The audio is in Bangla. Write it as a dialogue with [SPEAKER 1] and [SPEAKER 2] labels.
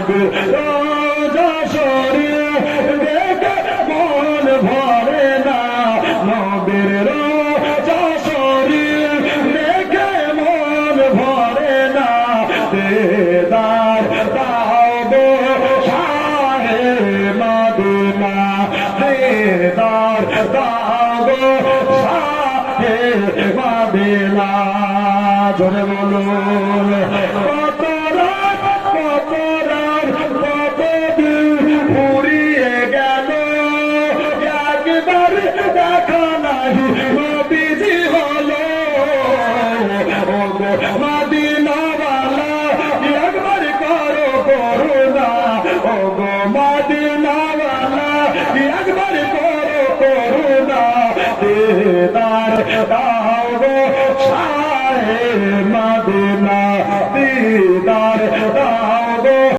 [SPEAKER 1] রোজা শরীফ দেখে মন ভরে না, নবীর রোজা শরীফ দেখে মন ভরে না, দিদার দাও গো শাহে মদিনা, দিদার দাও গো শাহে মদিনা। জোরে বলুন কত রাত কত রাত কত দিন ফুরিয়ে গেল, একবার দেখা নাহি নবীজি হলো, মদিনাওয়ালা একবার করো করুণা, ওগো মদিনাওয়ালা একবার করো করুণা, দিদার দাও গো শাহে মদিনা, দিদার দাও